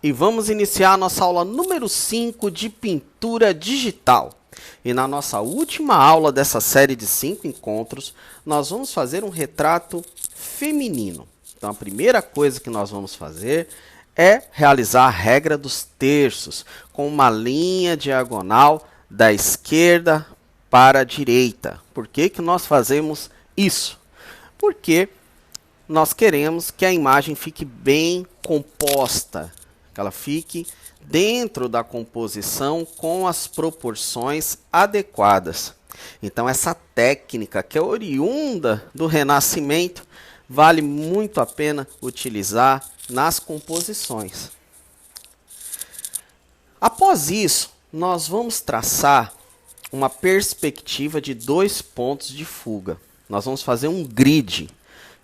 E vamos iniciar a nossa aula número 5 de pintura digital. E na nossa última aula dessa série de 5 encontros, nós vamos fazer um retrato feminino. Então a primeira coisa que nós vamos fazer é realizar a regra dos terços, com uma linha diagonal da esquerda para a direita. Por que que nós fazemos isso? Porque nós queremos que a imagem fique bem composta, que ela fique dentro da composição com as proporções adequadas. Então essa técnica, que é oriunda do Renascimento, vale muito a pena utilizar nas composições. Após isso, nós vamos traçar uma perspectiva de 2 pontos de fuga. Nós vamos fazer um grid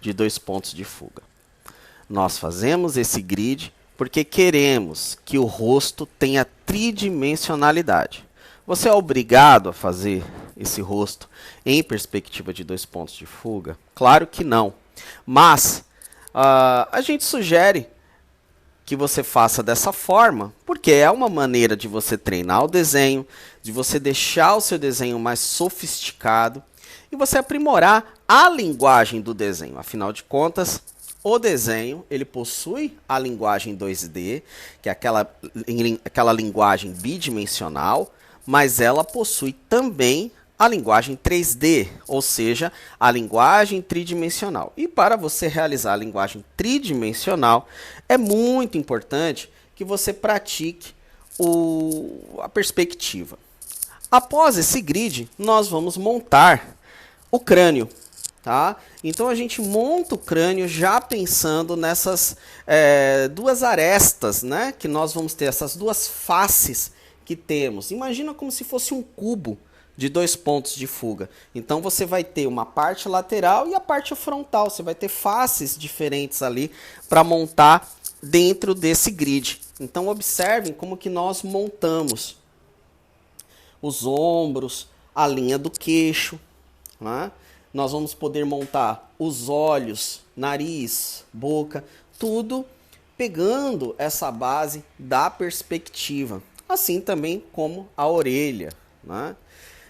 de 2 pontos de fuga. Nós fazemos esse grid porque queremos que o rosto tenha tridimensionalidade. Você é obrigado a fazer esse rosto em perspectiva de 2 pontos de fuga? Claro que não. Mas a gente sugere que você faça dessa forma, porque é uma maneira de você treinar o desenho, de você deixar o seu desenho mais sofisticado e você aprimorar a linguagem do desenho. Afinal de contas, o desenho ele possui a linguagem 2D, que é aquela linguagem bidimensional, mas ela possui também a linguagem 3D, ou seja, a linguagem tridimensional. E para você realizar a linguagem tridimensional, é muito importante que você pratique a perspectiva. Após esse grid, nós vamos montar o crânio. Tá? Então a gente monta o crânio já pensando nessas duas arestas, né? Que nós vamos ter, essas duas faces que temos. Imagina como se fosse um cubo de 2 pontos de fuga. Então você vai ter uma parte lateral e a parte frontal. Você vai ter faces diferentes ali para montar dentro desse grid. Então observem como que nós montamos os ombros, a linha do queixo, né? Nós vamos poder montar os olhos, nariz, boca, tudo pegando essa base da perspectiva. Assim também como a orelha, né?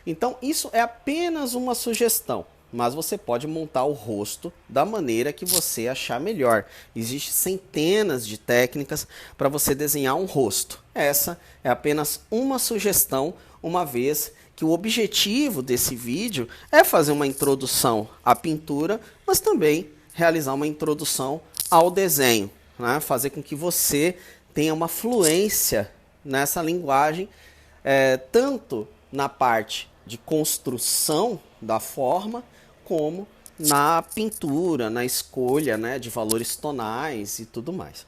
Então isso é apenas uma sugestão, mas você pode montar o rosto da maneira que você achar melhor. Existem centenas de técnicas para você desenhar um rosto. Essa é apenas uma sugestão, uma vez que o objetivo desse vídeo é fazer uma introdução à pintura, mas também realizar uma introdução ao desenho, né? Fazer com que você tenha uma fluência nessa linguagem, tanto na parte de construção da forma, como na pintura, na escolha, né, de valores tonais e tudo mais.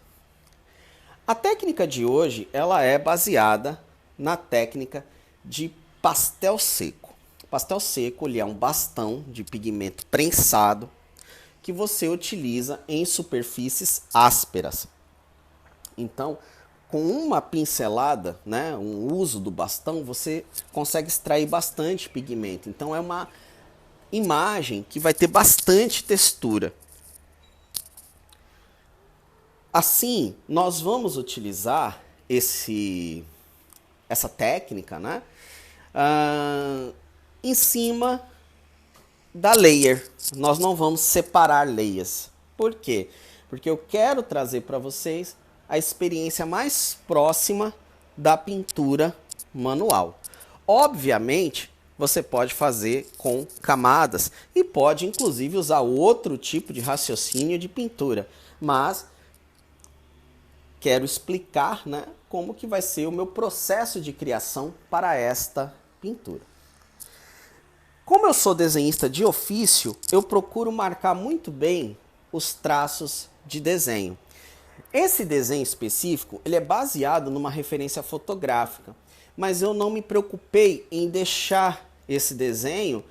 A técnica de hoje ela é baseada na técnica de pastel seco. Pastel seco ele é um bastão de pigmento prensado que você utiliza em superfícies ásperas. Então, com uma pincelada, né, um uso do bastão, você consegue extrair bastante pigmento. Então é uma imagem que vai ter bastante textura. Assim, nós vamos utilizar essa técnica, né, em cima da layer. Nós não vamos separar layers. Por quê? Porque eu quero trazer para vocês a experiência mais próxima da pintura manual. Obviamente, você pode fazer com camadas e pode inclusive usar outro tipo de raciocínio de pintura, mas quero explicar, né, como que vai ser o meu processo de criação para esta pintura. Como eu sou desenhista de ofício, eu procuro marcar muito bem os traços de desenho. Esse desenho específico ele é baseado numa referência fotográfica, mas eu não me preocupei em deixar esse desenho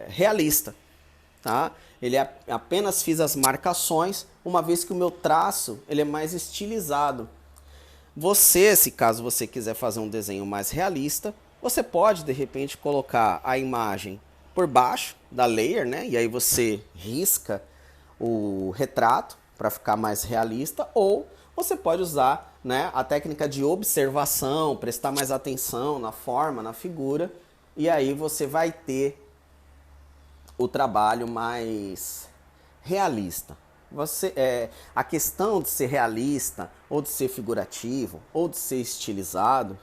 realista. Tá? Apenas fiz as marcações, uma vez que o meu traço ele é mais estilizado. Você, se caso você quiser fazer um desenho mais realista, você pode de repente colocar a imagem por baixo da layer, né? E aí você risca o retrato para ficar mais realista, ou você pode usar, né, a técnica de observação, prestar mais atenção na forma, na figura, e aí você vai ter o trabalho mais realista. A questão de ser realista, ou de ser figurativo, ou de ser estilizado,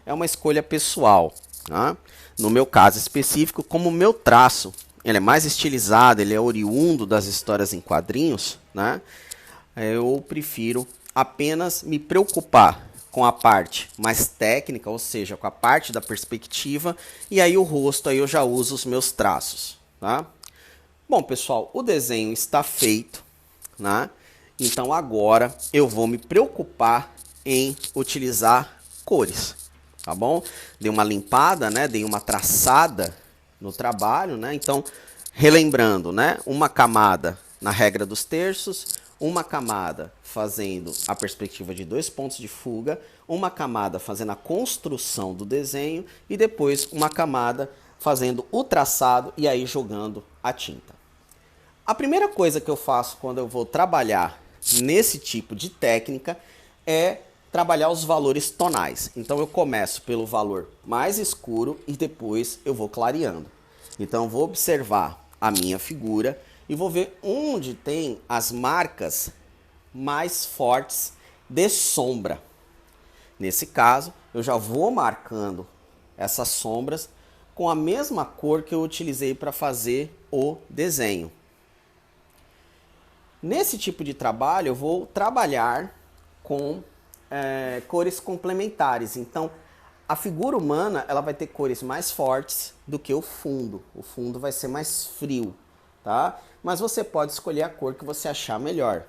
é uma escolha pessoal. Tá? No meu caso específico, como o meu traço ele é mais estilizado, ele é oriundo das histórias em quadrinhos, né? Eu prefiro apenas me preocupar com a parte mais técnica, ou seja, com a parte da perspectiva, e aí o rosto aí eu já uso os meus traços. Tá? Bom, pessoal, o desenho está feito, né? Então agora eu vou me preocupar em utilizar cores, tá bom? Dei uma limpada, né? Dei uma traçada no trabalho, né? Então, relembrando, né? Uma camada na regra dos terços, uma camada fazendo a perspectiva de 2 pontos de fuga, uma camada fazendo a construção do desenho e depois uma camada fazendo o traçado e aí jogando a tinta. A primeira coisa que eu faço quando eu vou trabalhar nesse tipo de técnica é trabalhar os valores tonais. Então eu começo pelo valor mais escuro e depois eu vou clareando. Então eu vou observar a minha figura e vou ver onde tem as marcas mais fortes de sombra. Nesse caso, eu já vou marcando essas sombras com a mesma cor que eu utilizei para fazer o desenho. Nesse tipo de trabalho, eu vou trabalhar com cores complementares. Então, a figura humana ela vai ter cores mais fortes do que o fundo. O fundo vai ser mais frio, tá? Mas você pode escolher a cor que você achar melhor.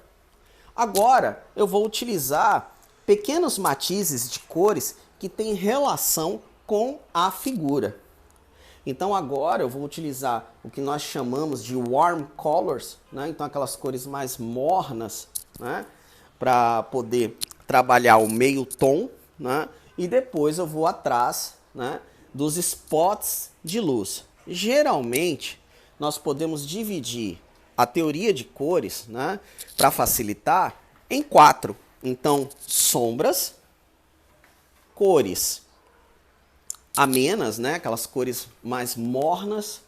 Agora, eu vou utilizar pequenos matizes de cores que têm relação com a figura. Então agora eu vou utilizar o que nós chamamos de warm colors, né? Então aquelas cores mais mornas, né? Para poder trabalhar o meio tom, né? E depois eu vou atrás, né? Dos spots de luz. Geralmente nós podemos dividir a teoria de cores, né? Para facilitar, em 4. Então sombras, cores amenas, né? Aquelas cores mais mornas,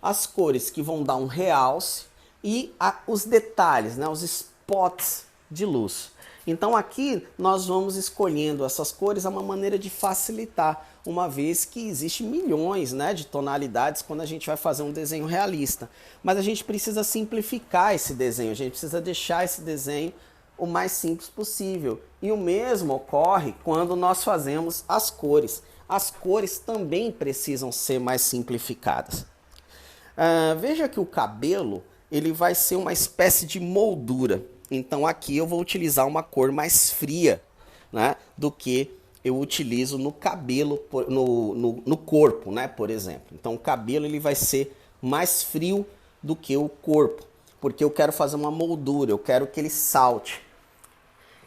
as cores que vão dar um realce e os detalhes, né? Os spots de luz. Então aqui nós vamos escolhendo essas cores a uma maneira de facilitar, uma vez que existe milhões, né, de tonalidades quando a gente vai fazer um desenho realista. Mas a gente precisa simplificar esse desenho, a gente precisa deixar esse desenho o mais simples possível. E o mesmo ocorre quando nós fazemos as cores. As cores também precisam ser mais simplificadas. Veja que o cabelo ele vai ser uma espécie de moldura. Então aqui eu vou utilizar uma cor mais fria, né, do que eu utilizo no cabelo, no corpo, né, por exemplo. Então o cabelo ele vai ser mais frio do que o corpo, porque eu quero fazer uma moldura, eu quero que ele salte.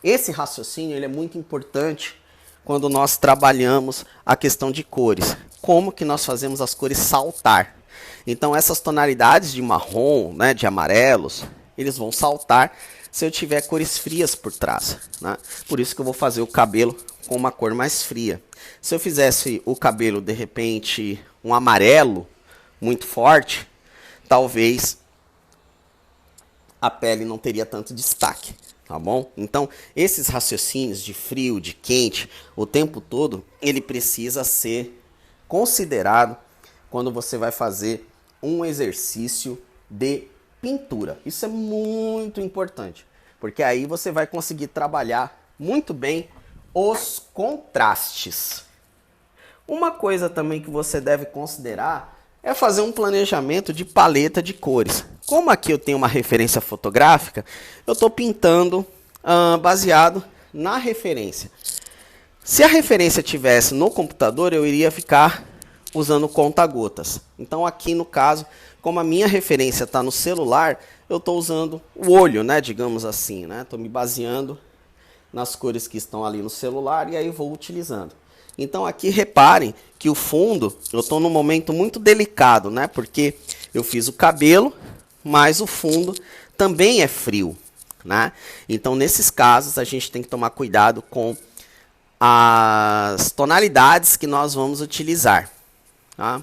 Esse raciocínio ele é muito importante quando nós trabalhamos a questão de cores. Como que nós fazemos as cores saltar? Então essas tonalidades de marrom, né, de amarelos, eles vão saltar se eu tiver cores frias por trás, né? Por isso que eu vou fazer o cabelo com uma cor mais fria. Se eu fizesse o cabelo, de repente, um amarelo muito forte, talvez a pele não teria tanto destaque, tá bom? Então, esses raciocínios de frio, de quente, o tempo todo, ele precisa ser considerado quando você vai fazer um exercício de pintura. Isso é muito importante, porque aí você vai conseguir trabalhar muito bem os contrastes. Uma coisa também que você deve considerar é fazer um planejamento de paleta de cores. Como aqui eu tenho uma referência fotográfica, eu estou pintando baseado na referência. Se a referência tivesse no computador, eu iria ficar usando conta-gotas. Então aqui no caso, como a minha referência está no celular, eu estou usando o olho, né, digamos assim, né? Estou me baseando nas cores que estão ali no celular e aí vou utilizando. Então aqui reparem que o fundo, eu estou num momento muito delicado, né? Porque eu fiz o cabelo, mas o fundo também é frio. né? Então, nesses casos, a gente tem que tomar cuidado com as tonalidades que nós vamos utilizar. Tá?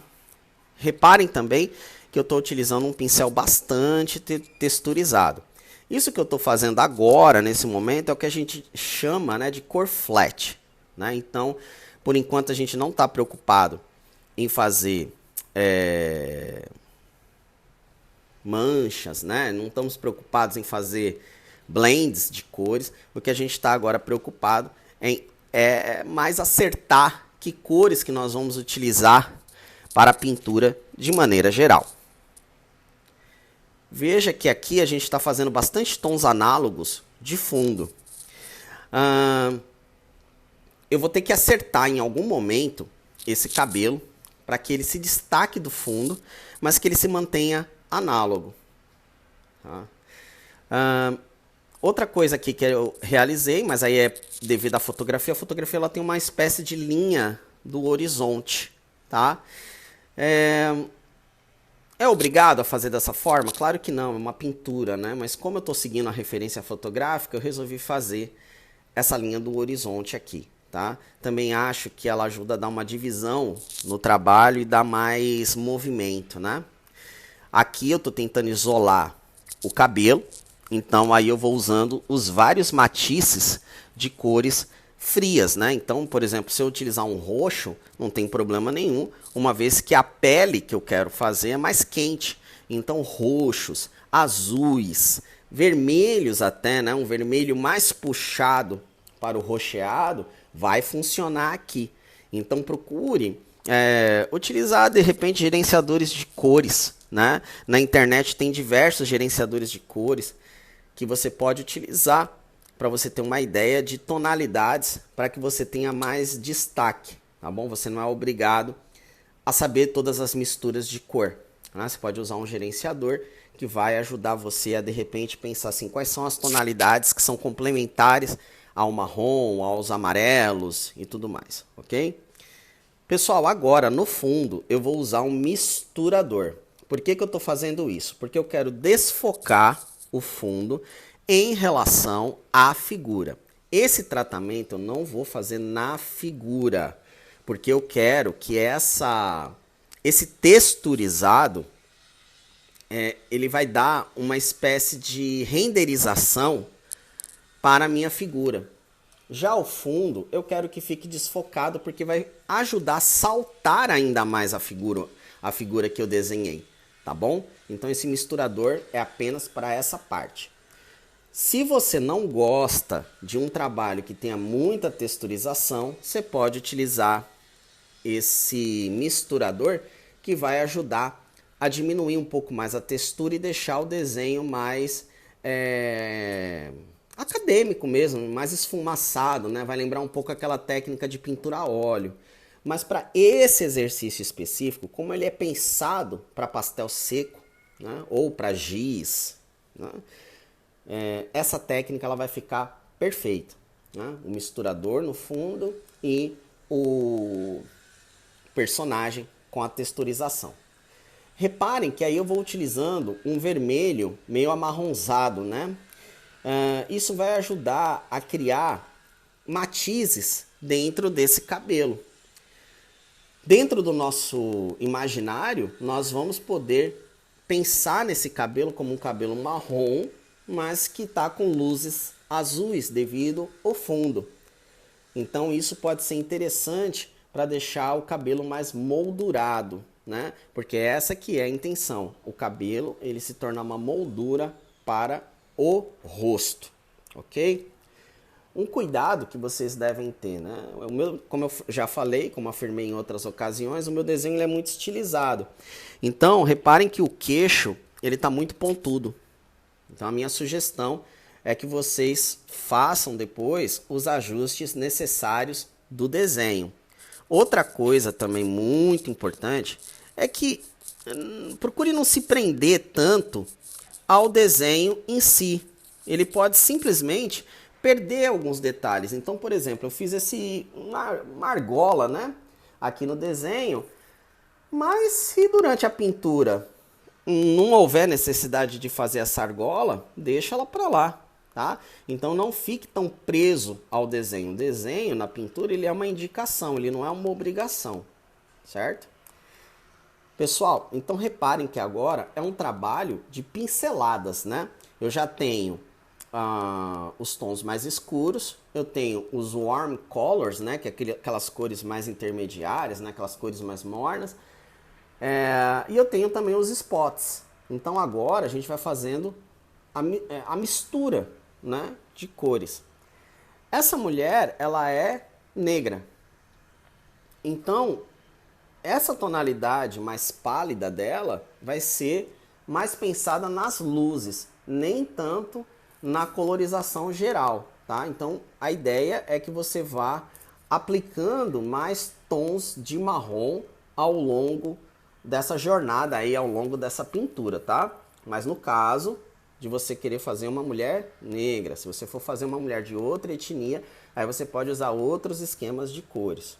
Reparem também que eu estou utilizando um pincel bastante texturizado. Isso que eu estou fazendo agora, nesse momento, é o que a gente chama, né, de cor flat. Né? Então, por enquanto, a gente não está preocupado em fazer manchas, né? Não estamos preocupados em fazer blends de cores. O que a gente está agora preocupado é mais acertar que cores que nós vamos utilizar para a pintura de maneira geral. Veja que aqui a gente está fazendo bastante tons análogos de fundo. Eu vou ter que acertar em algum momento esse cabelo para que ele se destaque do fundo, mas que ele se mantenha análogo. Tá? Outra coisa aqui que eu realizei, mas aí é devido à fotografia. A fotografia ela tem uma espécie de linha do horizonte. Tá? É obrigado a fazer dessa forma? Claro que não, é uma pintura, né? Mas como eu estou seguindo a referência fotográfica, eu resolvi fazer essa linha do horizonte aqui. Tá? Também acho que ela ajuda a dar uma divisão no trabalho e dar mais movimento, né? Aqui eu estou tentando isolar o cabelo, então aí eu vou usando os vários matizes de cores frias, né? Então, por exemplo, se eu utilizar um roxo, não tem problema nenhum, uma vez que a pele que eu quero fazer é mais quente. Então, roxos, azuis, vermelhos até, né? Um vermelho mais puxado para o roxeado vai funcionar aqui. Então, procure utilizar, de repente, gerenciadores de cores, né? Na internet tem diversos gerenciadores de cores que você pode utilizar para você ter uma ideia de tonalidades para que você tenha mais destaque, tá bom? Você não é obrigado a saber todas as misturas de cor, né? Você pode usar um gerenciador que vai ajudar você a, de repente, pensar assim, quais são as tonalidades que são complementares ao marrom, aos amarelos e tudo mais, ok? Pessoal, agora no fundo eu vou usar um misturador. Por que eu estou fazendo isso? Porque eu quero desfocar o fundo em relação à figura. Esse tratamento eu não vou fazer na figura, porque eu quero que esse texturizado ele vai dar uma espécie de renderização para a minha figura. Já o fundo, eu quero que fique desfocado, porque vai ajudar a saltar ainda mais a figura que eu desenhei, tá bom? Então esse misturador é apenas para essa parte. Se você não gosta de um trabalho que tenha muita texturização, você pode utilizar esse misturador que vai ajudar a diminuir um pouco mais a textura e deixar o desenho mais acadêmico mesmo, mais esfumaçado, né? Vai lembrar um pouco aquela técnica de pintura a óleo. Mas para esse exercício específico, como ele é pensado para pastel seco, né? Ou para giz, né? Essa técnica ela vai ficar perfeita, né? O misturador no fundo e o personagem com a texturização. Reparem que aí eu vou utilizando um vermelho meio amarronzado, né? Isso vai ajudar a criar matizes dentro desse cabelo. Dentro do nosso imaginário, nós vamos poder pensar nesse cabelo como um cabelo marrom, mas que está com luzes azuis devido ao fundo. Então isso pode ser interessante para deixar o cabelo mais moldurado, né? Porque essa que é a intenção. O cabelo ele se torna uma moldura para o rosto, ok? Um cuidado que vocês devem ter, né? Como eu já falei, como afirmei em outras ocasiões, o meu desenho ele é muito estilizado. Então, reparem que o queixo ele está muito pontudo. Então, a minha sugestão é que vocês façam depois os ajustes necessários do desenho. Outra coisa também muito importante é que procure não se prender tanto ao desenho em si. Ele pode simplesmente perder alguns detalhes. Então, por exemplo, eu fiz uma argola, né, aqui no desenho, mas se durante a pintura não houver necessidade de fazer essa argola, deixa ela para lá, tá? Então não fique tão preso ao desenho. O desenho na pintura ele é uma indicação, ele não é uma obrigação, certo? Pessoal, então reparem que agora é um trabalho de pinceladas, né? Eu já tenho os tons mais escuros, eu tenho os warm colors, né? Que é aquelas cores mais intermediárias, né? Aquelas cores mais mornas. E eu tenho também os spots. Então agora a gente vai fazendo a mistura, né? De cores. Essa mulher, ela é negra. Então, essa tonalidade mais pálida dela vai ser mais pensada nas luzes, nem tanto na colorização geral, tá? Então, a ideia é que você vá aplicando mais tons de marrom ao longo dessa jornada aí, ao longo dessa pintura, tá? Mas no caso de você querer fazer uma mulher negra, se você for fazer uma mulher de outra etnia, aí você pode usar outros esquemas de cores.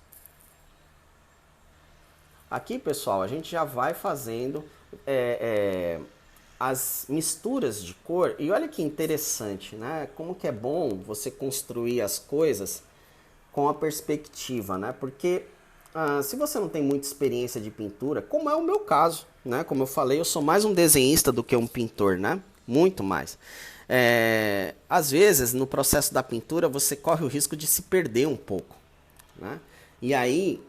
Aqui, pessoal, a gente já vai fazendo as misturas de cor. E olha que interessante, né? Como que é bom você construir as coisas com a perspectiva, né? Porque se você não tem muita experiência de pintura, como é o meu caso, né? Como eu falei, eu sou mais um desenhista do que um pintor, né? Muito mais. Às vezes, no processo da pintura, você corre o risco de se perder um pouco, né? E aí,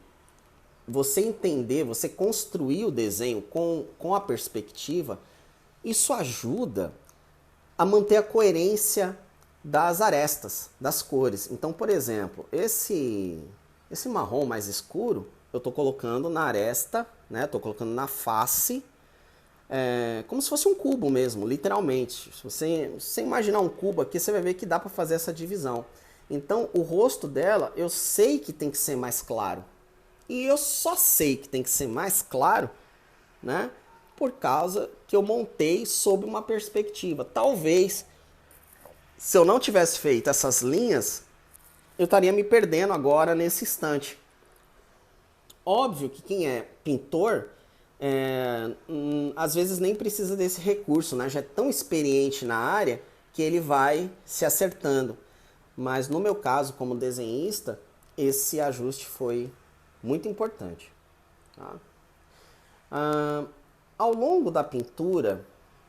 você entender, você construir o desenho com a perspectiva, isso ajuda a manter a coerência das arestas, das cores. Então, por exemplo, esse marrom mais escuro, eu estou colocando na aresta, né? Estou colocando na face, como se fosse um cubo mesmo, literalmente. Se você imaginar um cubo aqui, você vai ver que dá para fazer essa divisão. Então, o rosto dela, eu sei que tem que ser mais claro. E eu só sei que tem que ser mais claro, né? Por causa que eu montei sob uma perspectiva. Talvez, se eu não tivesse feito essas linhas, eu estaria me perdendo agora nesse instante. Óbvio que quem é pintor, às vezes nem precisa desse recurso, né? Já é tão experiente na área que ele vai se acertando. Mas no meu caso, como desenhista, esse ajuste foi muito importante. Tá? Ao longo da pintura,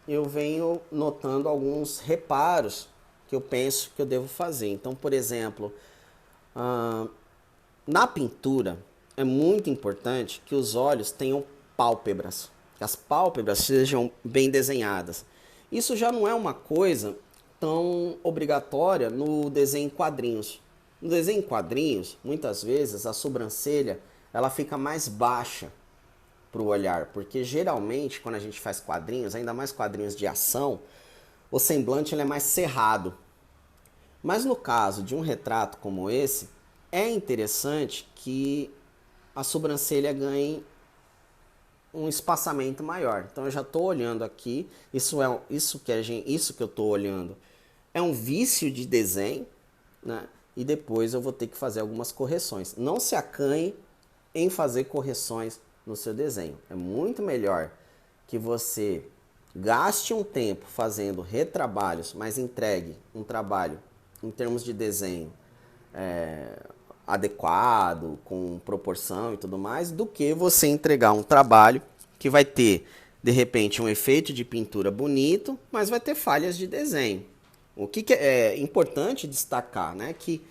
eu venho notando alguns reparos que eu penso que eu devo fazer. Então, por exemplo, na pintura, é muito importante que os olhos tenham pálpebras, que as pálpebras sejam bem desenhadas. Isso já não é uma coisa tão obrigatória no desenho em quadrinhos. No desenho em quadrinhos, muitas vezes a sobrancelha ela fica mais baixa para o olhar, porque geralmente quando a gente faz quadrinhos, ainda mais quadrinhos de ação, o semblante ele é mais cerrado. Mas no caso de um retrato como esse, é interessante que a sobrancelha ganhe um espaçamento maior. Então eu já estou olhando aqui, isso que eu estou olhando é um vício de desenho, né? E depois eu vou ter que fazer algumas correções. Não se acanhe em fazer correções no seu desenho. É muito melhor que você gaste um tempo fazendo retrabalhos, mas entregue um trabalho em termos de desenho adequado, com proporção e tudo mais, do que você entregar um trabalho que vai ter, de repente, um efeito de pintura bonito, mas vai ter falhas de desenho. O que é importante destacar, né? Que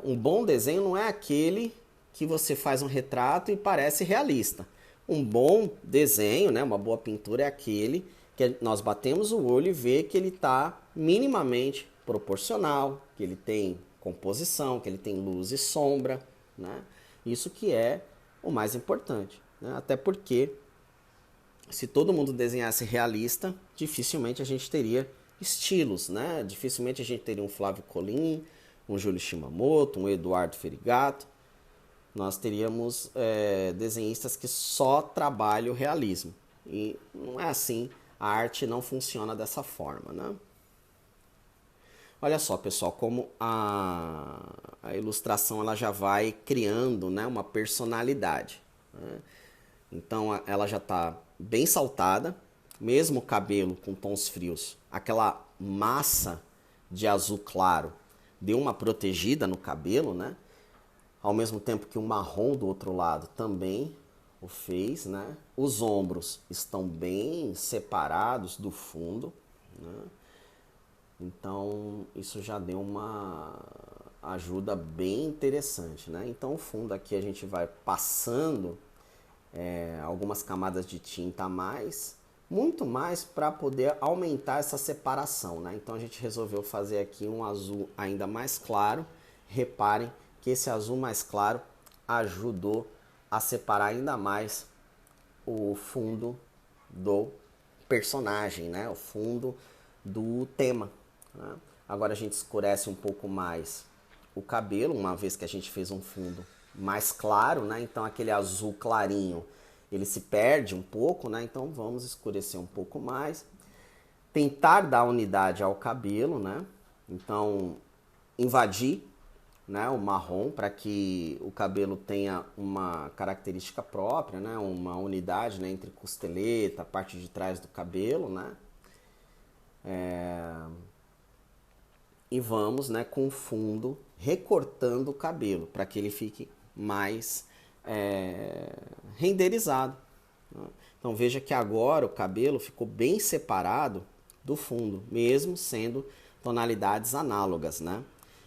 um bom desenho não é aquele que você faz um retrato e parece realista. Um bom desenho, né? Uma boa pintura é aquele que nós batemos o olho e vê que ele está minimamente proporcional, que ele tem composição, que ele tem luz e sombra, né? Isso que é o mais importante, né? Até porque se todo mundo desenhasse realista, dificilmente a gente teria estilos, né? Dificilmente a gente teria um Flávio Colin, um Júlio Shimamoto, um Eduardo Ferigato. Nós teríamos desenhistas que só trabalham o realismo. E não é assim, a arte não funciona dessa forma, né? Olha só, pessoal, como a ilustração ela já vai criando, né, uma personalidade, né? Então ela já está bem saltada, mesmo o cabelo com tons frios, aquela massa de azul claro deu uma protegida no cabelo, né? Ao mesmo tempo que o marrom do outro lado também o fez, né? Os ombros estão bem separados do fundo, né? Então isso já deu uma ajuda bem interessante, né? Então o fundo aqui a gente vai passando algumas camadas de tinta a mais, muito mais para poder aumentar essa separação, né? Então a gente resolveu fazer aqui um azul ainda mais claro. Reparem que esse azul mais claro ajudou a separar ainda mais o fundo do personagem, né? O fundo do tema, né? Agora a gente escurece um pouco mais o cabelo, uma vez que a gente fez um fundo mais claro, né? Então aquele azul clarinho, ele se perde um pouco, né? Então vamos escurecer um pouco mais. Tentar dar unidade ao cabelo, né? Então invadir, né, o marrom para que o cabelo tenha uma característica própria, né? Uma unidade, né, entre costeleta, a parte de trás do cabelo, né? E vamos, né, com o fundo recortando o cabelo para que ele fique mais renderizado, né? Então veja que agora o cabelo ficou bem separado do fundo, mesmo sendo tonalidades análogas, né?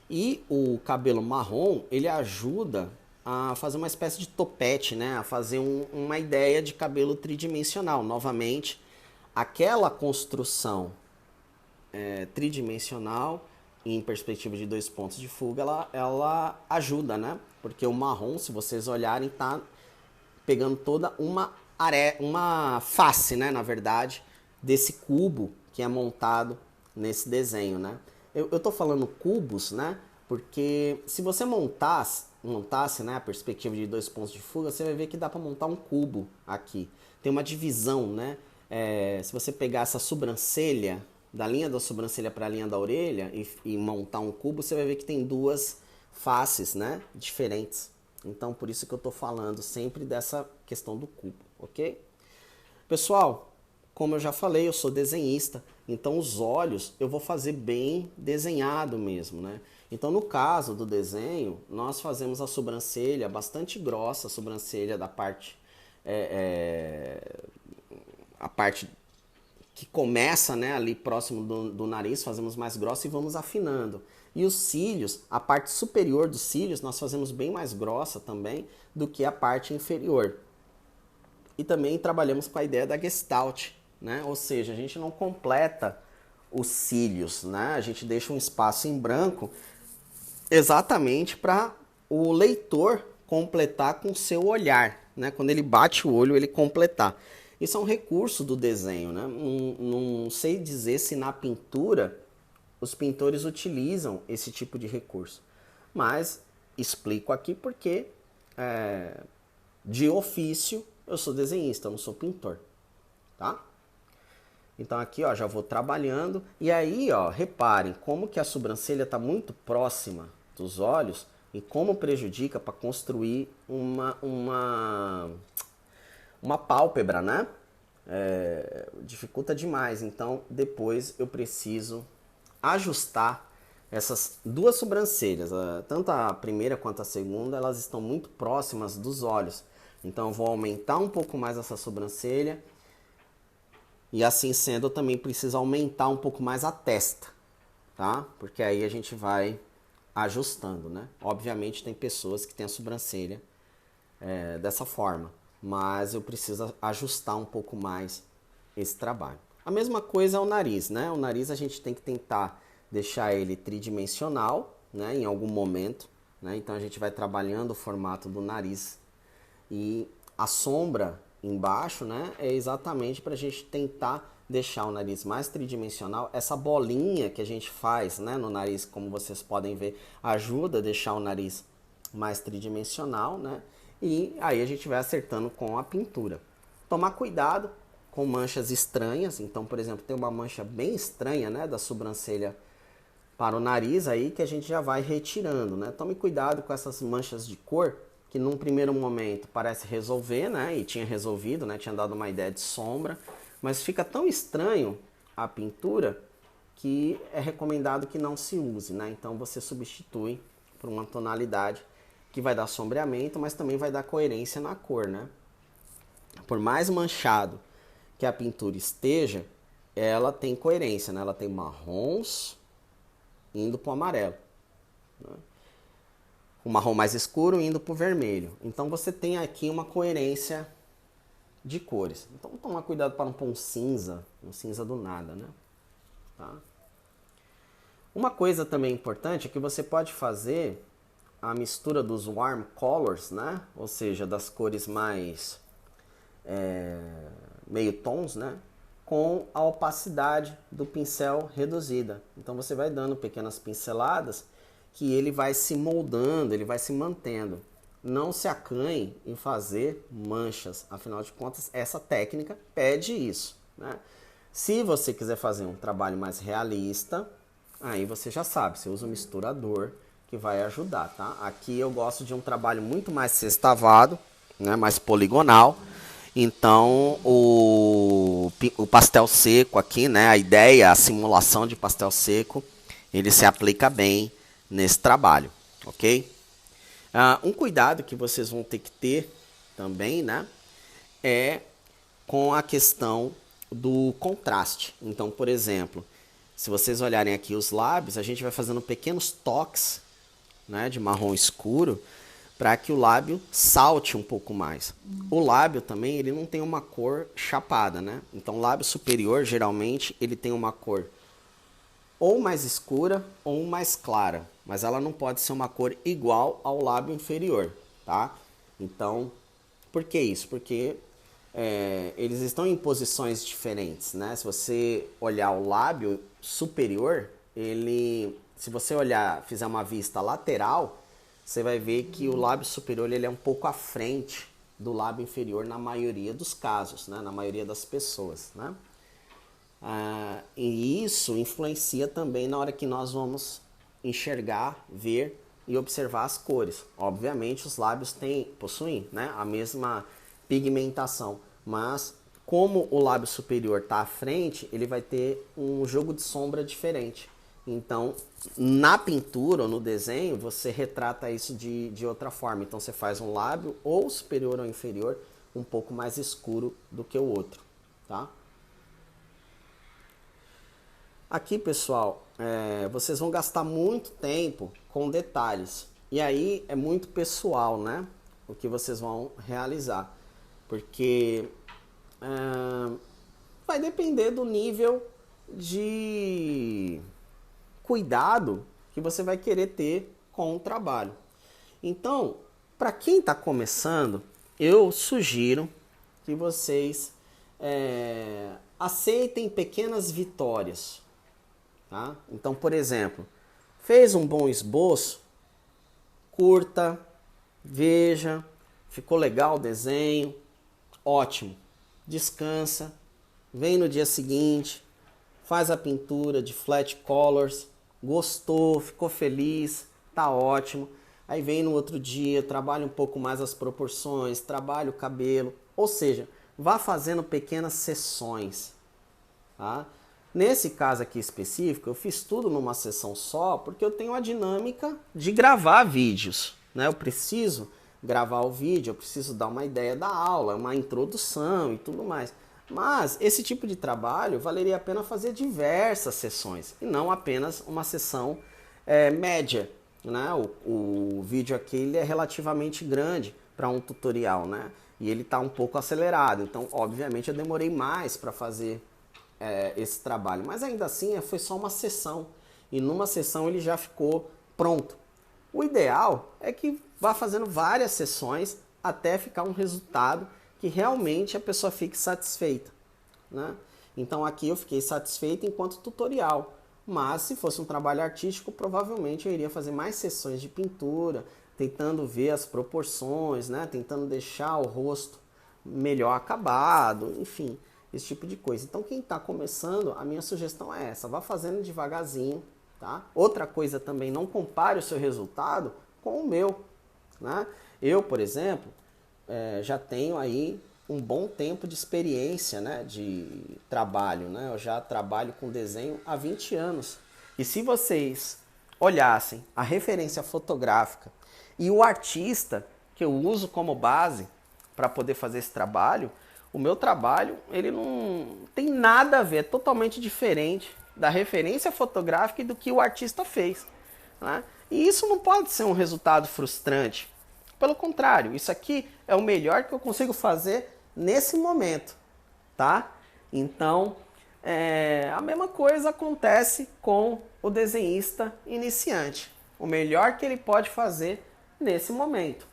E o cabelo marrom, ele ajuda a fazer uma espécie de topete, né? A fazer uma ideia de cabelo tridimensional. Novamente, aquela construção tridimensional em perspectiva de 2 pontos de fuga, ela ajuda, né? Porque o marrom, se vocês olharem, tá pegando toda uma face, né? Na verdade, desse cubo que é montado nesse desenho, né? Eu tô falando cubos, né? Porque se você montasse, né, a perspectiva de 2 pontos de fuga, você vai ver que dá para montar um cubo aqui. Tem uma divisão, né? Se você pegar essa sobrancelha, da linha da sobrancelha para a linha da orelha e montar um cubo, você vai ver que tem duas faces, né, diferentes. Então, por isso que eu tô falando sempre dessa questão do cubo, ok? Pessoal, como eu já falei, eu sou desenhista, então os olhos eu vou fazer bem desenhado mesmo, né? Então no caso do desenho, nós fazemos a sobrancelha bastante grossa, a sobrancelha da parte, a parte que começa, né, ali próximo do nariz, fazemos mais grossa e vamos afinando. E os cílios, a parte superior dos cílios, nós fazemos bem mais grossa também do que a parte inferior. E também trabalhamos com a ideia da Gestalt, né? Ou seja, a gente não completa os cílios, né? A gente deixa um espaço em branco exatamente para o leitor completar com o seu olhar, né? Quando ele bate o olho, ele completar. Isso é um recurso do desenho, né? Não sei dizer se na pintura os pintores utilizam esse tipo de recurso, mas explico aqui porque de ofício eu sou desenhista, eu não sou pintor, tá? Então aqui, ó, já vou trabalhando. E aí, ó, reparem como que a sobrancelha está muito próxima dos olhos e como prejudica para construir uma pálpebra, né? Dificulta demais. Então depois eu preciso ajustar essas duas sobrancelhas. Tanto a primeira quanto a segunda, elas estão muito próximas dos olhos. Então eu vou aumentar um pouco mais essa sobrancelha. E assim sendo, eu também preciso aumentar um pouco mais a testa, tá? Porque aí a gente vai ajustando, né? Obviamente tem pessoas que têm a sobrancelha dessa forma, mas eu preciso ajustar um pouco mais esse trabalho. A mesma coisa é o nariz, né? O nariz a gente tem que tentar deixar ele tridimensional, né? Em algum momento, né? Então a gente vai trabalhando o formato do nariz e a sombra embaixo, né, é exatamente para a gente tentar deixar o nariz mais tridimensional. Essa bolinha que a gente faz, né, no nariz, como vocês podem ver, ajuda a deixar o nariz mais tridimensional, né? E aí a gente vai acertando com a pintura. Tomar cuidado com manchas estranhas. Então, por exemplo, tem uma mancha bem estranha, né, da sobrancelha para o nariz aí que a gente já vai retirando, né? Tome cuidado com essas manchas de cor que num primeiro momento parece resolver, né? E tinha resolvido, né? Tinha dado uma ideia de sombra, mas fica tão estranho a pintura que é recomendado que não se use, né? Então você substitui por uma tonalidade que vai dar sombreamento, mas também vai dar coerência na cor, né? Por mais manchado que a pintura esteja, ela tem coerência, né? Ela tem marrons indo para o amarelo, né? O marrom mais escuro indo para o vermelho. Então você tem aqui uma coerência de cores. Então toma cuidado para não pôr um cinza do nada, né? Tá? Uma coisa também importante é que você pode fazer a mistura dos warm colors, né? Ou seja, das cores mais meio tons, né? Com a opacidade do pincel reduzida. Então você vai dando pequenas pinceladas que ele vai se moldando, ele vai se mantendo. Não se acanhe em fazer manchas, afinal de contas essa técnica pede isso, né? Se você quiser fazer um trabalho mais realista, aí você já sabe, você usa um misturador que vai ajudar, tá? Aqui eu gosto de um trabalho muito mais sextavado, né, mais poligonal. Então o pastel seco aqui, né, a ideia, a simulação de pastel seco, ele se aplica bem nesse trabalho, ok? Um cuidado que vocês vão ter que ter também, né, é com a questão do contraste. Então, por exemplo, se vocês olharem aqui os lábios, a gente vai fazendo pequenos toques, né, de marrom escuro para que o lábio salte um pouco mais. O lábio também, ele não tem uma cor chapada, né? Então, o lábio superior, geralmente, ele tem uma cor ou mais escura ou mais clara, mas ela não pode ser uma cor igual ao lábio inferior, tá? Então, por que isso? Porque eles estão em posições diferentes, né? Se você olhar o lábio superior, se você olhar, fizer uma vista lateral, você vai ver que o lábio superior ele é um pouco à frente do lábio inferior na maioria dos casos, né? Na maioria das pessoas, né? E isso influencia também na hora que nós vamos enxergar, ver e observar as cores. Obviamente os lábios possuem, né, a mesma pigmentação, mas como o lábio superior está à frente, ele vai ter um jogo de sombra diferente. Então, na pintura ou no desenho, você retrata isso de outra forma. Então, você faz um lábio ou superior ou inferior um pouco mais escuro do que o outro, tá? Aqui, pessoal, vocês vão gastar muito tempo com detalhes. E aí é muito pessoal, né? O que vocês vão realizar. Porque vai depender do nível de cuidado que você vai querer ter com o trabalho. Então, para quem está começando, eu sugiro que vocês aceitem pequenas vitórias. Tá? Então, por exemplo, fez um bom esboço, curta, veja, ficou legal o desenho, ótimo. Descansa, vem no dia seguinte, faz a pintura de flat colors, gostou, ficou feliz, tá ótimo. Aí vem no outro dia, trabalha um pouco mais as proporções, trabalha o cabelo, ou seja, vá fazendo pequenas sessões, tá? Nesse caso aqui específico, eu fiz tudo numa sessão só, porque eu tenho a dinâmica de gravar vídeos, né? Eu preciso gravar o vídeo, eu preciso dar uma ideia da aula, uma introdução e tudo mais. Mas esse tipo de trabalho valeria a pena fazer diversas sessões, e não apenas uma sessão média, né? O vídeo aqui ele é relativamente grande para um tutorial, né? E ele está um pouco acelerado, então obviamente eu demorei mais para fazer esse trabalho, mas ainda assim foi só uma sessão, e numa sessão ele já ficou pronto. O ideal é que vá fazendo várias sessões até ficar um resultado que realmente a pessoa fique satisfeita, né? Então aqui eu fiquei satisfeito enquanto tutorial, mas se fosse um trabalho artístico, provavelmente eu iria fazer mais sessões de pintura, tentando ver as proporções, né? Tentando deixar o rosto melhor acabado, enfim, esse tipo de coisa. Então quem está começando, a minha sugestão é essa, vá fazendo devagarzinho, tá? Outra coisa também, não compare o seu resultado com o meu, né? Eu, por exemplo, já tenho aí um bom tempo de experiência, né, de trabalho, né? Eu já trabalho com desenho há 20 anos. E se vocês olhassem a referência fotográfica e o artista que eu uso como base para poder fazer esse trabalho, o meu trabalho ele não tem nada a ver, é totalmente diferente da referência fotográfica e do que o artista fez, né? E isso não pode ser um resultado frustrante. Pelo contrário, isso aqui é o melhor que eu consigo fazer nesse momento, tá? Então, a mesma coisa acontece com o desenhista iniciante. O melhor que ele pode fazer nesse momento,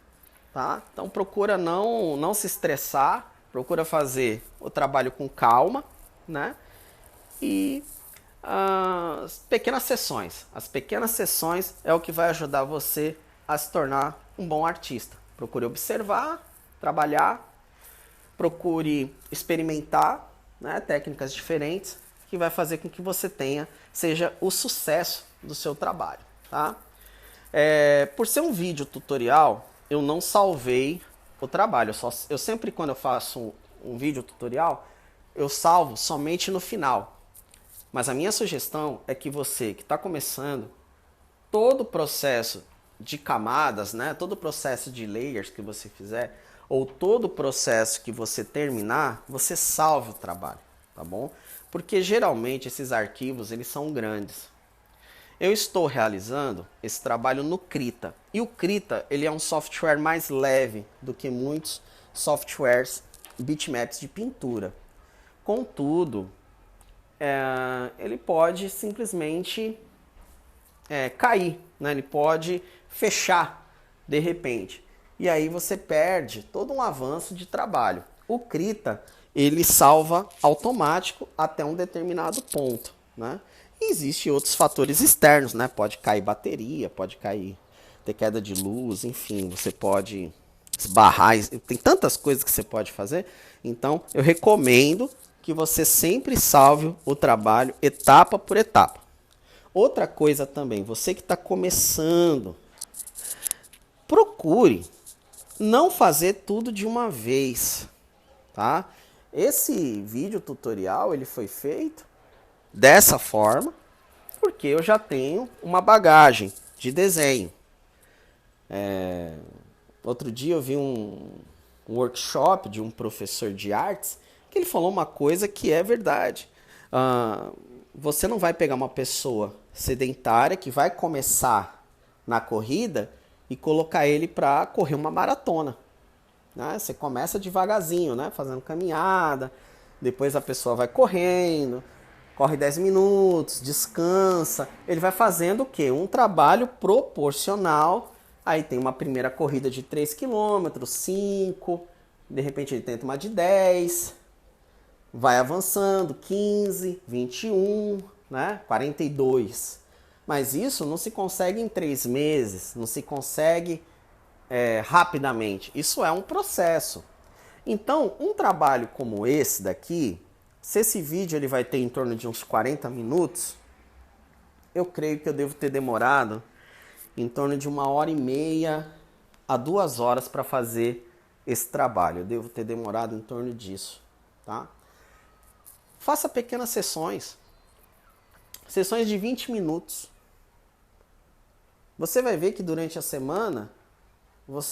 tá? Então procura não se estressar, procura fazer o trabalho com calma, né? E as pequenas sessões. As pequenas sessões é o que vai ajudar você a se tornar um bom artista. Procure observar, trabalhar, procure experimentar, né, técnicas diferentes que vai fazer com que você seja o sucesso do seu trabalho, tá? Por ser um vídeo tutorial, eu não salvei o trabalho. Eu sempre, quando eu faço um vídeo tutorial, eu salvo somente no final. Mas a minha sugestão é que você que está começando, todo o processo de camadas, né, todo o processo de layers que você fizer, ou todo o processo que você terminar, você salve o trabalho, tá bom? Porque geralmente esses arquivos eles são grandes. Eu estou realizando esse trabalho no Krita. E o Krita ele é um software mais leve do que muitos softwares bitmaps de pintura. Contudo, ele pode simplesmente cair, né? Ele pode fechar de repente. E aí você perde todo um avanço de trabalho. O Krita, ele salva automático até um determinado ponto, né? E existem outros fatores externos, né? Pode cair bateria, pode ter queda de luz, enfim, você pode esbarrar, tem tantas coisas que você pode fazer. Então, eu recomendo que você sempre salve o trabalho etapa por etapa. Outra coisa também, você que está começando, procure não fazer tudo de uma vez, tá? Esse vídeo tutorial ele foi feito dessa forma porque eu já tenho uma bagagem de desenho. Outro dia eu vi um workshop de um professor de artes que ele falou uma coisa que é verdade. Você não vai pegar uma pessoa sedentária que vai começar na corrida e colocar ele para correr uma maratona, né? Você começa devagarzinho, né? Fazendo caminhada, depois a pessoa vai correndo, corre 10 minutos, descansa. Ele vai fazendo o quê? Um trabalho proporcional. Aí tem uma primeira corrida de 3 km, 5, de repente ele tenta uma de 10, vai avançando, 15, 21, né? 42. Mas isso não se consegue em 3 meses, não se consegue rapidamente. Isso é um processo. Então, um trabalho como esse daqui, se esse vídeo ele vai ter em torno de uns 40 minutos, eu creio que eu devo ter demorado em torno de 1h30 a 2 horas para fazer esse trabalho. Eu devo ter demorado em torno disso, tá? Faça pequenas sessões. Sessões de 20 minutos. Você vai ver que durante a semana,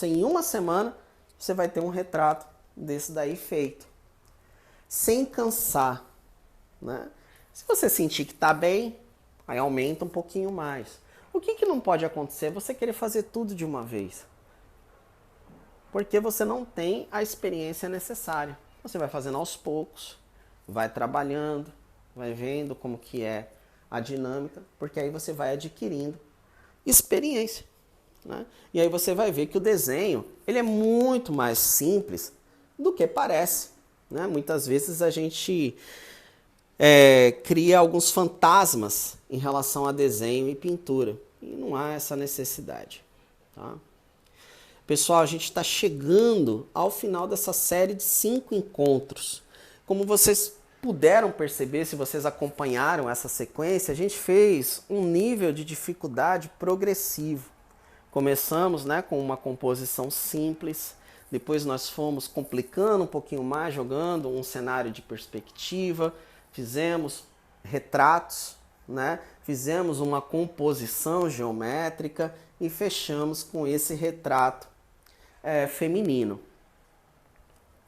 em uma semana, você vai ter um retrato desse daí feito. Sem cansar, né? Se você sentir que está bem, aí aumenta um pouquinho mais. O que não pode acontecer é você querer fazer tudo de uma vez. Porque você não tem a experiência necessária. Você vai fazendo aos poucos, vai trabalhando, vai vendo como que é a dinâmica, porque aí você vai adquirindo experiência, né? E aí você vai ver que o desenho ele é muito mais simples do que parece, né? Muitas vezes a gente cria alguns fantasmas em relação a desenho e pintura, e não há essa necessidade, tá? Pessoal, a gente está chegando ao final dessa série de 5 encontros. Como vocês puderam perceber, se vocês acompanharam essa sequência, a gente fez um nível de dificuldade progressivo. Começamos, né, com uma composição simples, depois nós fomos complicando um pouquinho mais, jogando um cenário de perspectiva, fizemos retratos, né? Fizemos uma composição geométrica e fechamos com esse retrato feminino.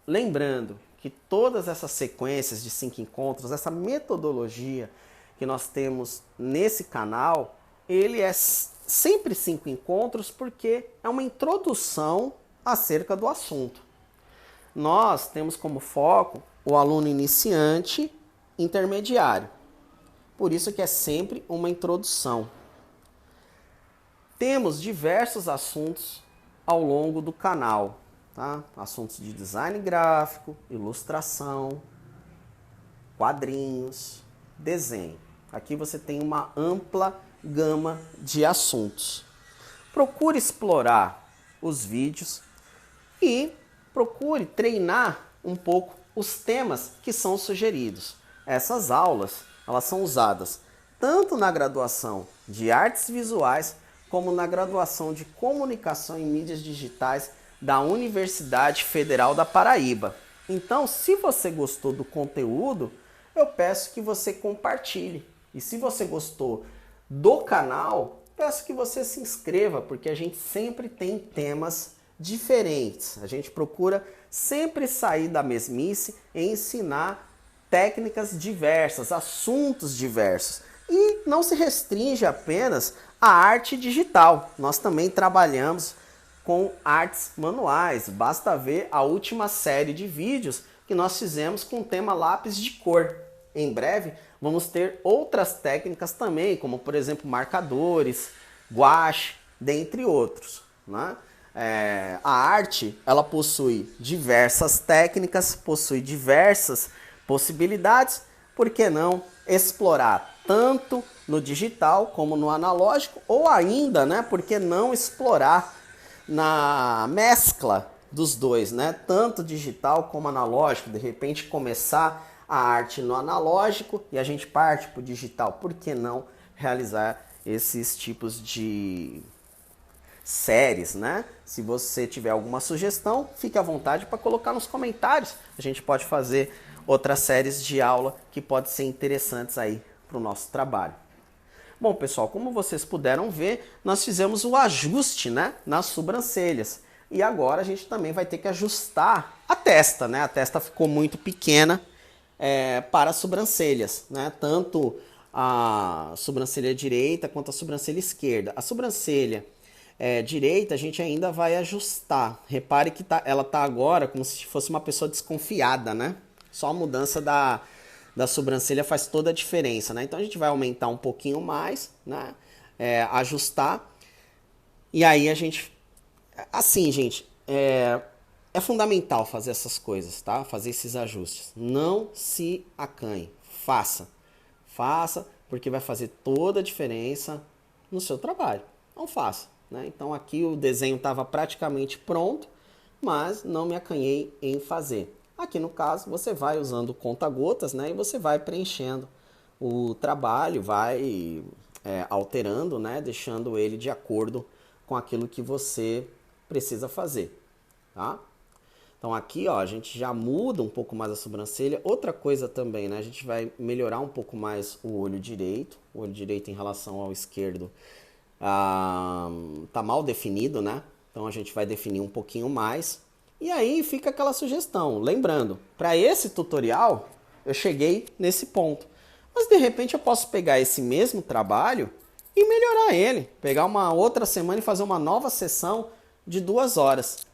Lembrando que todas essas sequências de 5 encontros, essa metodologia que nós temos nesse canal, ele é sempre 5 encontros porque é uma introdução acerca do assunto. Nós temos como foco o aluno iniciante, intermediário. Por isso que é sempre uma introdução. Temos diversos assuntos ao longo do canal, tá? Assuntos de design gráfico, ilustração, quadrinhos, desenho. Aqui você tem uma ampla gama de assuntos. Procure explorar os vídeos e procure treinar um pouco os temas que são sugeridos. Essas aulas, elas são usadas tanto na graduação de artes visuais como na graduação de comunicação em mídias digitais da Universidade Federal da Paraíba. Então, se você gostou do conteúdo, eu peço que você compartilhe. E se você gostou do canal, peço que você se inscreva, porque a gente sempre tem temas diferentes. A gente procura sempre sair da mesmice e ensinar técnicas diversas, assuntos diversos. E não se restringe apenas à arte digital. Nós também trabalhamos com artes manuais. Basta ver a última série de vídeos que nós fizemos com o tema lápis de cor. Em breve vamos ter outras técnicas também, como por exemplo marcadores, guache, dentre outros, né? A arte, ela possui diversas técnicas, possui diversas possibilidades. Por que não explorar tanto no digital como no analógico, ou ainda, né, por que não explorar na mescla dos dois, né, tanto digital como analógico, de repente começar a arte no analógico e a gente parte para o digital. Por que não realizar esses tipos de séries, né? Se você tiver alguma sugestão, fique à vontade para colocar nos comentários. A gente pode fazer outras séries de aula que podem ser interessantes aí para o nosso trabalho. Bom, pessoal, como vocês puderam ver, nós fizemos o ajuste, né, nas sobrancelhas. E agora a gente também vai ter que ajustar a testa, né? A testa ficou muito pequena para as sobrancelhas, né? Tanto a sobrancelha direita quanto a sobrancelha esquerda. A sobrancelha direita a gente ainda vai ajustar. Repare que ela tá agora como se fosse uma pessoa desconfiada, né? Só a mudança da sobrancelha faz toda a diferença, né? Então a gente vai aumentar um pouquinho mais, né? Ajustar. E aí a gente... Assim, gente, é fundamental fazer essas coisas, tá? Fazer esses ajustes. Não se acanhe. Faça. Faça, porque vai fazer toda a diferença no seu trabalho. Não faça, né? Então aqui o desenho estava praticamente pronto, mas não me acanhei em fazer. Aqui no caso, você vai usando conta-gotas, né? E você vai preenchendo o trabalho, vai alterando, né? Deixando ele de acordo com aquilo que você precisa fazer, tá? Então aqui, ó, a gente já muda um pouco mais a sobrancelha. Outra coisa também, né? A gente vai melhorar um pouco mais o olho direito. O olho direito em relação ao esquerdo tá mal definido, né? Então a gente vai definir um pouquinho mais. E aí fica aquela sugestão. Lembrando, para esse tutorial, eu cheguei nesse ponto. Mas de repente eu posso pegar esse mesmo trabalho e melhorar ele. Pegar uma outra semana e fazer uma nova sessão de 2 horas.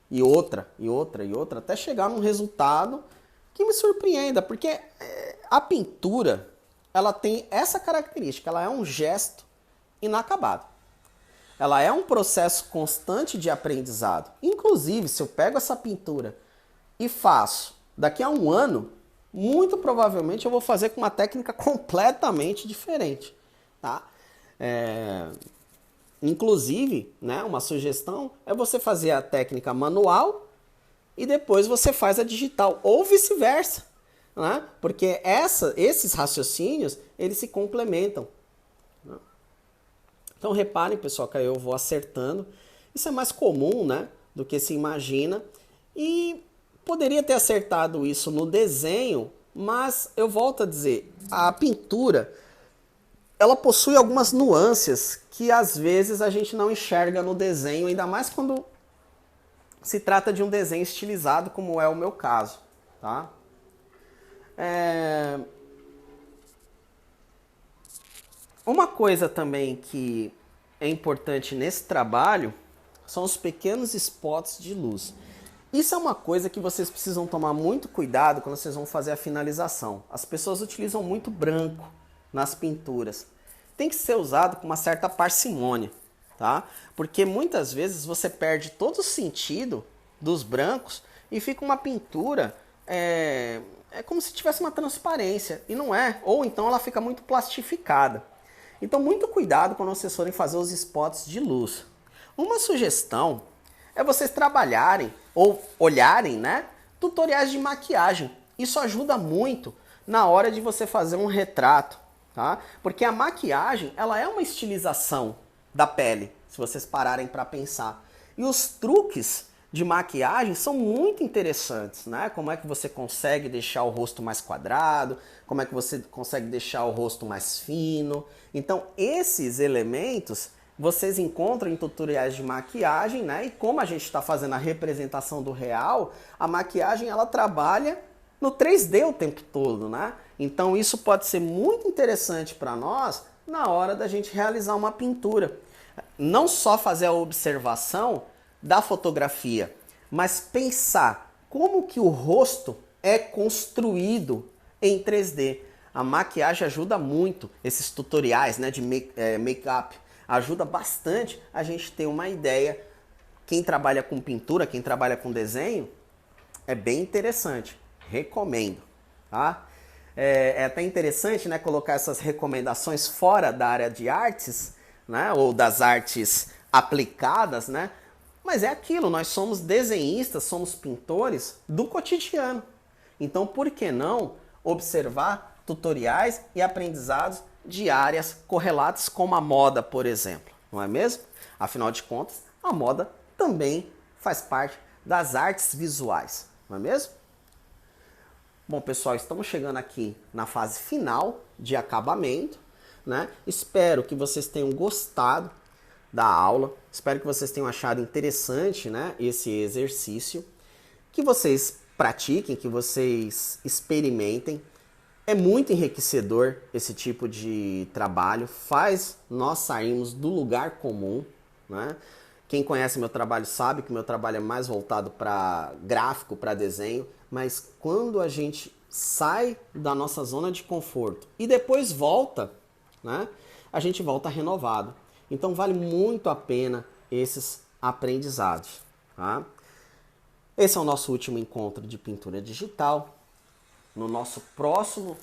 E outra, até chegar num resultado que me surpreenda. Porque a pintura, ela tem essa característica. Ela é um gesto inacabado. Ela é um processo constante de aprendizado. Inclusive, se eu pego essa pintura e faço daqui a 1 ano, muito provavelmente eu vou fazer com uma técnica completamente diferente, tá? Inclusive, né, uma sugestão é você fazer a técnica manual e depois você faz a digital, ou vice-versa, né? Porque esses raciocínios, eles se complementam. Então reparem, pessoal, que aí eu vou acertando. Isso é mais comum, né, do que se imagina. E poderia ter acertado isso no desenho, mas eu volto a dizer, a pintura, ela possui algumas nuances que às vezes a gente não enxerga no desenho, ainda mais quando se trata de um desenho estilizado, como é o meu caso, tá? Uma coisa também que é importante nesse trabalho são os pequenos spots de luz. Isso é uma coisa que vocês precisam tomar muito cuidado quando vocês vão fazer a finalização. As pessoas utilizam muito branco nas pinturas. Tem que ser usado com uma certa parcimônia, tá? Porque muitas vezes você perde todo o sentido dos brancos e fica uma pintura é como se tivesse uma transparência e não é, ou então ela fica muito plastificada. Então muito cuidado quando vocês forem fazer os spots de luz. Uma sugestão é vocês trabalharem ou olharem, né, tutoriais de maquiagem. Isso ajuda muito na hora de você fazer um retrato, tá? Porque a maquiagem, ela é uma estilização da pele, se vocês pararem para pensar. E os truques de maquiagem são muito interessantes, né? Como é que você consegue deixar o rosto mais quadrado, como é que você consegue deixar o rosto mais fino. Então, esses elementos vocês encontram em tutoriais de maquiagem, né? E como a gente está fazendo a representação do real, a maquiagem ela trabalha no 3D o tempo todo, né? Então isso pode ser muito interessante para nós na hora da gente realizar uma pintura. Não só fazer a observação da fotografia, mas pensar como que o rosto é construído em 3D. A maquiagem ajuda muito, esses tutoriais, né, de make-up, ajuda bastante a gente ter uma ideia. Quem trabalha com pintura, quem trabalha com desenho, é bem interessante. Recomendo, tá? É até interessante, né, colocar essas recomendações fora da área de artes, né, ou das artes aplicadas, né? Mas é aquilo, nós somos desenhistas, somos pintores do cotidiano. Então, por que não observar tutoriais e aprendizados de áreas correlatas como a moda, por exemplo, não é mesmo? Afinal de contas, a moda também faz parte das artes visuais, não é mesmo? Bom, pessoal, estamos chegando aqui na fase final de acabamento, né? Espero que vocês tenham gostado da aula, espero que vocês tenham achado interessante, né, esse exercício, que vocês pratiquem, que vocês experimentem. É muito enriquecedor esse tipo de trabalho, faz nós sairmos do lugar comum, né? Quem conhece meu trabalho sabe que meu trabalho é mais voltado para gráfico, para desenho, mas quando a gente sai da nossa zona de conforto e depois volta, né, a gente volta renovado. Então vale muito a pena esses aprendizados, tá? Esse é o nosso último encontro de pintura digital. No nosso próximo,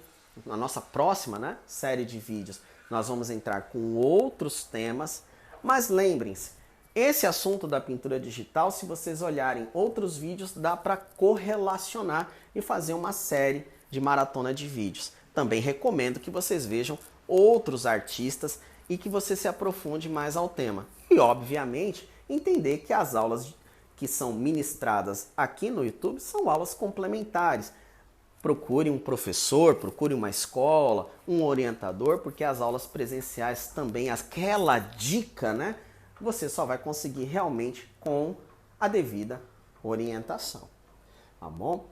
na nossa próxima, né, série de vídeos, nós vamos entrar com outros temas, mas lembrem-se, esse assunto da pintura digital, se vocês olharem outros vídeos, dá para correlacionar e fazer uma série de maratona de vídeos. Também recomendo que vocês vejam outros artistas e que você se aprofunde mais ao tema. E, obviamente, entender que as aulas que são ministradas aqui no YouTube são aulas complementares. Procure um professor, procure uma escola, um orientador, porque as aulas presenciais também, aquela dica, né, você só vai conseguir realmente com a devida orientação. Tá bom?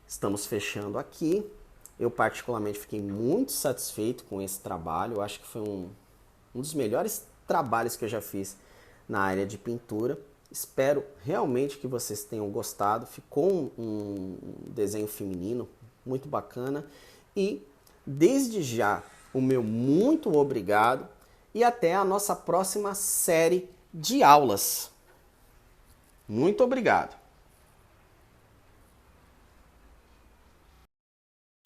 Estamos fechando aqui. Eu particularmente fiquei muito satisfeito com esse trabalho. Eu acho que foi um dos melhores trabalhos que eu já fiz na área de pintura. Espero realmente que vocês tenham gostado. Ficou um desenho feminino muito bacana. E desde já o meu muito obrigado e até a nossa próxima série de aulas. Muito obrigado!